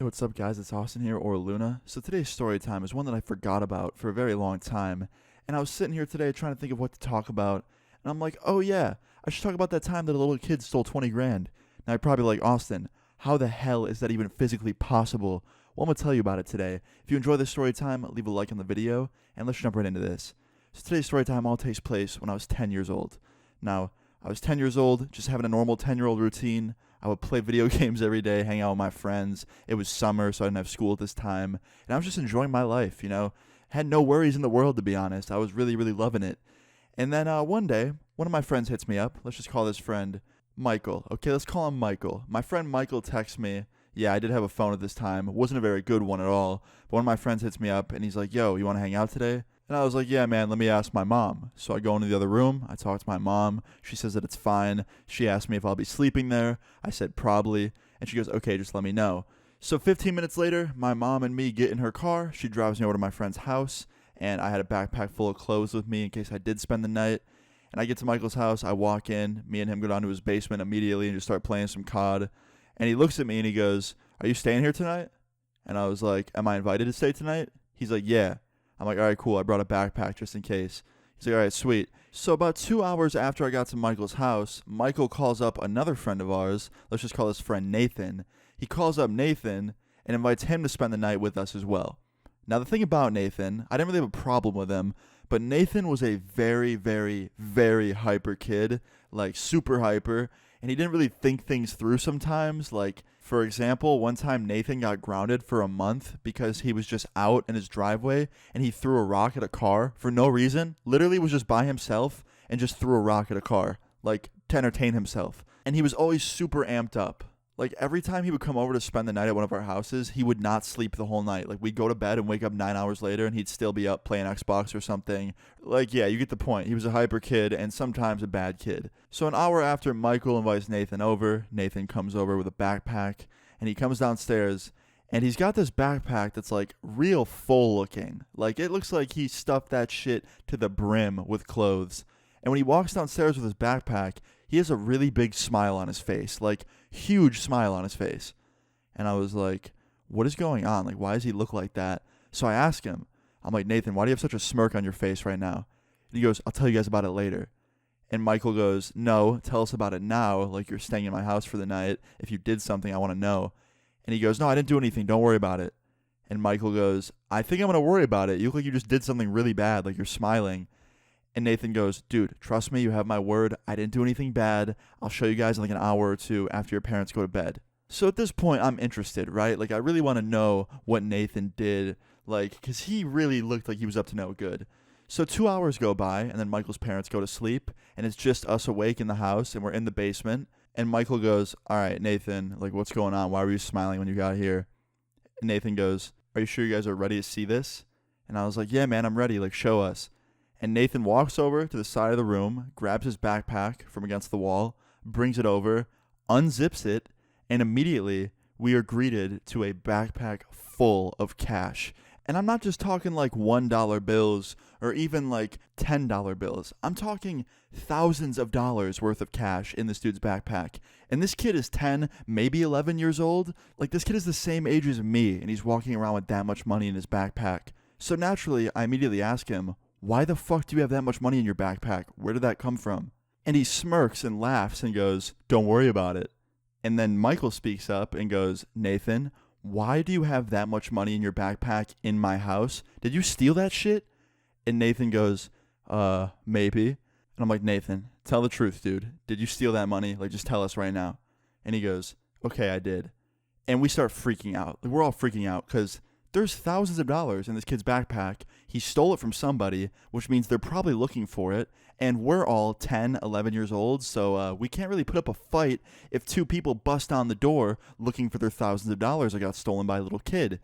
Yo, what's up, guys? It's Austin here, or Luna. So today's story time is one that I forgot about for a very long time, and I was sitting here today trying to think of what to talk about, and I'm like, oh yeah, I should talk about that time that a little kid stole 20 grand. Now you're probably like, Austin, how the hell is that even physically possible? Well, I'm gonna tell you about it today. If you enjoy this story time, leave a like on the video, and let's jump right into this. So today's story time all takes place when I was 10 years old. Now, I was 10 years old, just having a normal 10-year-old routine. I would play video games every day, hang out with my friends. It was summer, so I didn't have school at this time. And I was just enjoying my life, you know. Had no worries in the world, to be honest. I was really, really loving it. And then one day, one of my friends hits me up. Let's just call this friend Michael. Okay, let's call him Michael. My friend Michael texts me. Yeah, I did have a phone at this time. It wasn't a very good one at all. But one of my friends hits me up, and he's like, yo, you want to hang out today? And I was like, yeah, man, let me ask my mom. So I go into the other room. I talk to my mom. She says that it's fine. She asked me if I'll be sleeping there. I said probably. And she goes, okay, just let me know. So 15 minutes later, my mom and me get in her car. She drives me over to my friend's house. And I had a backpack full of clothes with me in case I did spend the night. And I get to Michael's house. I walk in. Me and him go down to his basement immediately and just start playing some COD. And he looks at me and he goes, are you staying here tonight? And I was like, am I invited to stay tonight? He's like, yeah. I'm like, all right, cool. I brought a backpack just in case. He's like, all right, sweet. So about 2 hours after I got to Michael's house, Michael calls up another friend of ours. Let's just call this friend Nathan. He calls up Nathan and invites him to spend the night with us as well. Now, the thing about Nathan, I didn't really have a problem with him, but Nathan was a very, very, very hyper kid, like super hyper, and he didn't really think things through sometimes. Like, for example, one time Nathan got grounded for a month because he was just out in his driveway and he threw a rock at a car for no reason. Literally was just by himself and just threw a rock at a car, like to entertain himself. And he was always super amped up. Like every time he would come over to spend the night at one of our houses, he would not sleep the whole night. Like we'd go to bed and wake up 9 hours later and he'd still be up playing Xbox or something. Like, yeah, you get the point. He was a hyper kid and sometimes a bad kid. So an hour after Michael invites Nathan over, Nathan comes over with a backpack and he comes downstairs and he's got this backpack that's like real full looking. Like it looks like he stuffed that shit to the brim with clothes. And when he walks downstairs with his backpack, he has a really big smile on his face, like huge smile on his face. And I was like, what is going on? Like, why does he look like that? So I ask him, I'm like, Nathan, why do you have such a smirk on your face right now? And he goes, I'll tell you guys about it later. And Michael goes, no, tell us about it now, like you're staying in my house for the night. If you did something, I want to know. And he goes, no, I didn't do anything. Don't worry about it. And Michael goes, I think I'm going to worry about it. You look like you just did something really bad, like you're smiling. And Nathan goes, dude, trust me, you have my word. I didn't do anything bad. I'll show you guys in like an hour or two after your parents go to bed. So at this point, I'm interested, right? Like, I really want to know what Nathan did, like, because he really looked like he was up to no good. So 2 hours go by, and then Michael's parents go to sleep, and it's just us awake in the house, and we're in the basement. And Michael goes, all right, Nathan, like, what's going on? Why were you smiling when you got here? And Nathan goes, are you sure you guys are ready to see this? And I was like, yeah, man, I'm ready. Like, show us. And Nathan walks over to the side of the room, grabs his backpack from against the wall, brings it over, unzips it, and immediately we are greeted to a backpack full of cash. And I'm not just talking like $1 bills or even like $10 bills. I'm talking thousands of dollars worth of cash in this dude's backpack. And this kid is 10, maybe 11 years old. Like this kid is the same age as me, and he's walking around with that much money in his backpack. So naturally, I immediately ask him, why the fuck do you have that much money in your backpack? Where did that come from? And he smirks and laughs and goes, don't worry about it. And then Michael speaks up and goes, Nathan, why do you have that much money in your backpack in my house? Did you steal that shit? And Nathan goes, maybe. And I'm like, Nathan, tell the truth, dude. Did you steal that money? Like, just tell us right now. And he goes, okay, I did. And we start freaking out. Like, we're all freaking out because there's thousands of dollars in this kid's backpack. He stole it from somebody, which means they're probably looking for it. And we're all 10, 11 years old, so we can't really put up a fight if two people bust down the door looking for their thousands of dollars that got stolen by a little kid.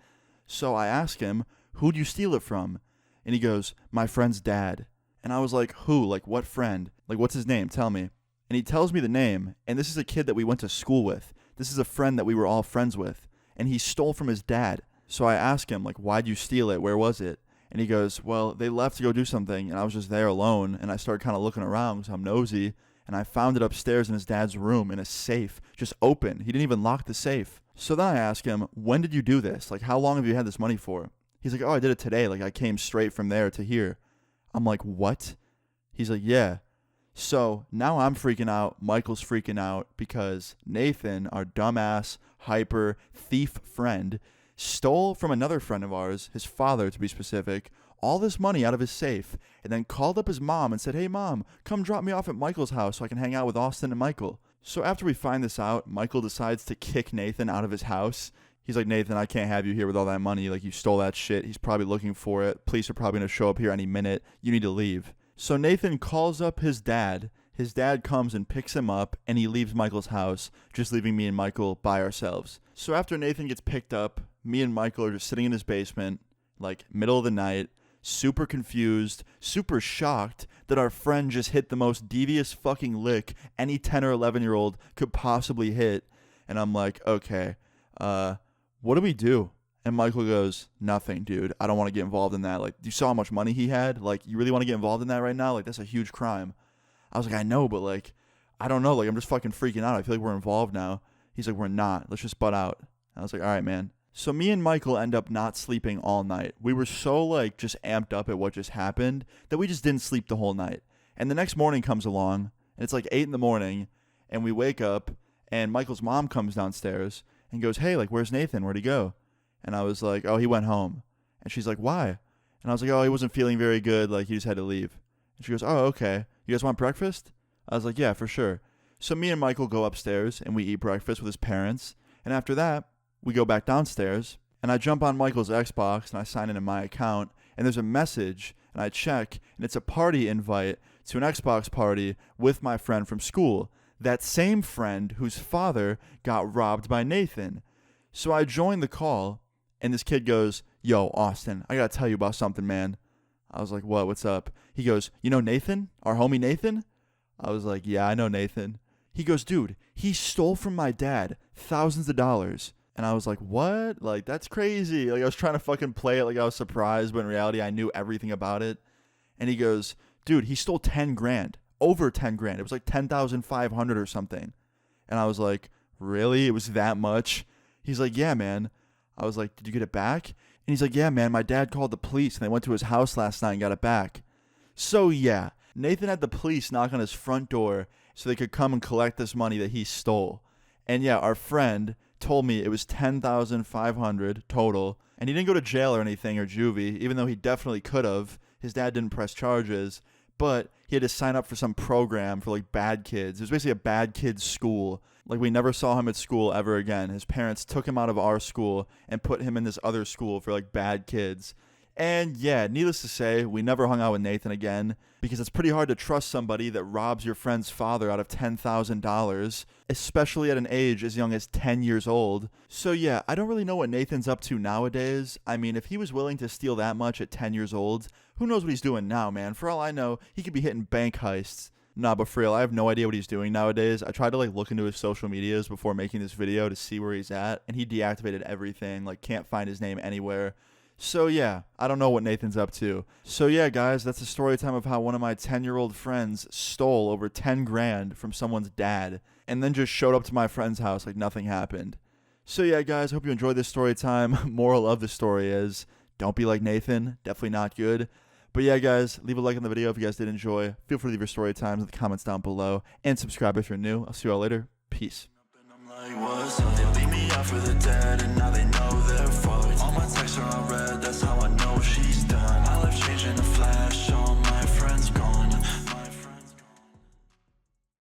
So I ask him, who'd you steal it from? And he goes, my friend's dad. And I was like, who? Like, what friend? Like, what's his name? Tell me. And he tells me the name, and this is a kid that we went to school with. This is a friend that we were all friends with. And he stole from his dad. So I asked him, like, why'd you steal it? Where was it? And he goes, well, they left to go do something, and I was just there alone, and I started kind of looking around because I'm nosy, and I found it upstairs in his dad's room in a safe, just open. He didn't even lock the safe. So then I asked him, when did you do this? Like, how long have you had this money for? He's like, oh, I did it today. Like, I came straight from there to here. I'm like, what? He's like, yeah. So now I'm freaking out. Michael's freaking out because Nathan, our dumbass, hyper, thief friend, stole from another friend of ours, his father to be specific, all this money out of his safe, and then called up his mom and said, hey, Mom, come drop me off at Michael's house so I can hang out with Austin and Michael. So after we find this out, Michael decides to kick Nathan out of his house. He's like, Nathan, I can't have you here with all that money. Like, you stole that shit. He's probably looking for it. Police are probably going to show up here any minute. You need to leave. So Nathan calls up his dad. His dad comes and picks him up, and he leaves Michael's house, just leaving me and Michael by ourselves. So after Nathan gets picked up, me and Michael are just sitting in his basement, like, middle of the night, super confused, super shocked that our friend just hit the most devious fucking lick any 10 or 11-year-old could possibly hit. And I'm like, okay, what do we do? And Michael goes, nothing, dude. I don't want to get involved in that. Like, you saw how much money he had? Like, you really want to get involved in that right now? Like, that's a huge crime. I was like, I know, but, like, I don't know. Like, I'm just fucking freaking out. I feel like we're involved now. He's like, we're not. Let's just butt out. I was like, all right, man. So me and Michael end up not sleeping all night. We were so, like, just amped up at what just happened that we just didn't sleep the whole night. And the next morning comes along, and it's like 8 in the morning, and we wake up, and Michael's mom comes downstairs and goes, hey, like, where's Nathan? Where'd he go? And I was like, oh, he went home. And she's like, why? And I was like, oh, he wasn't feeling very good. Like, he just had to leave. And she goes, oh, okay. You guys want breakfast? I was like, yeah, for sure. So me and Michael go upstairs, and we eat breakfast with his parents. And after that, we go back downstairs, and I jump on Michael's Xbox, and I sign into my account, and there's a message, and I check, and it's a party invite to an Xbox party with my friend from school. That same friend whose father got robbed by Nathan. So I join the call, and this kid goes, yo, Austin, I gotta tell you about something, man. I was like, what? What's up? He goes, you know Nathan? Our homie Nathan? I was like, yeah, I know Nathan. He goes, dude, he stole from my dad thousands of dollars. And I was like, what? Like, that's crazy. Like, I was trying to fucking play it like I was surprised, but in reality, I knew everything about it. And he goes, dude, he stole 10 grand. Over 10 grand. It was like 10,500 or something. And I was like, really? It was that much? He's like, yeah, man. I was like, did you get it back? And he's like, yeah, man, my dad called the police and they went to his house last night and got it back. So, yeah, Nathan had the police knock on his front door so they could come and collect this money that he stole. And yeah, our friend told me it was 10,500 total. And he didn't go to jail or anything or juvie, even though he definitely could have. His dad didn't press charges. But he had to sign up for some program for, like, bad kids. It was basically a bad kids school. Like, we never saw him at school ever again. His parents took him out of our school and put him in this other school for, like, bad kids. And, yeah, needless to say, we never hung out with Nathan again because it's pretty hard to trust somebody that robs your friend's father out of $10,000, especially at an age as young as 10 years old. So, yeah, I don't really know what Nathan's up to nowadays. I mean, if he was willing to steal that much at 10 years old, who knows what he's doing now, man? For all I know, he could be hitting bank heists. Nah, but for real, I have no idea what he's doing nowadays. I tried to, like, look into his social medias before making this video to see where he's at, and he deactivated everything. Like, can't find his name anywhere. So, yeah, I don't know what Nathan's up to. So, yeah, guys, that's the story time of how one of my 10-year-old friends stole over 10 grand from someone's dad and then just showed up to my friend's house like nothing happened. So, yeah, guys, hope you enjoyed this story time. Moral of the story is, don't be like Nathan. Definitely not good. But yeah, guys, leave a like on the video if you guys did enjoy. Feel free to leave your story times in the comments down below. And subscribe if you're new. I'll see you all later. Peace.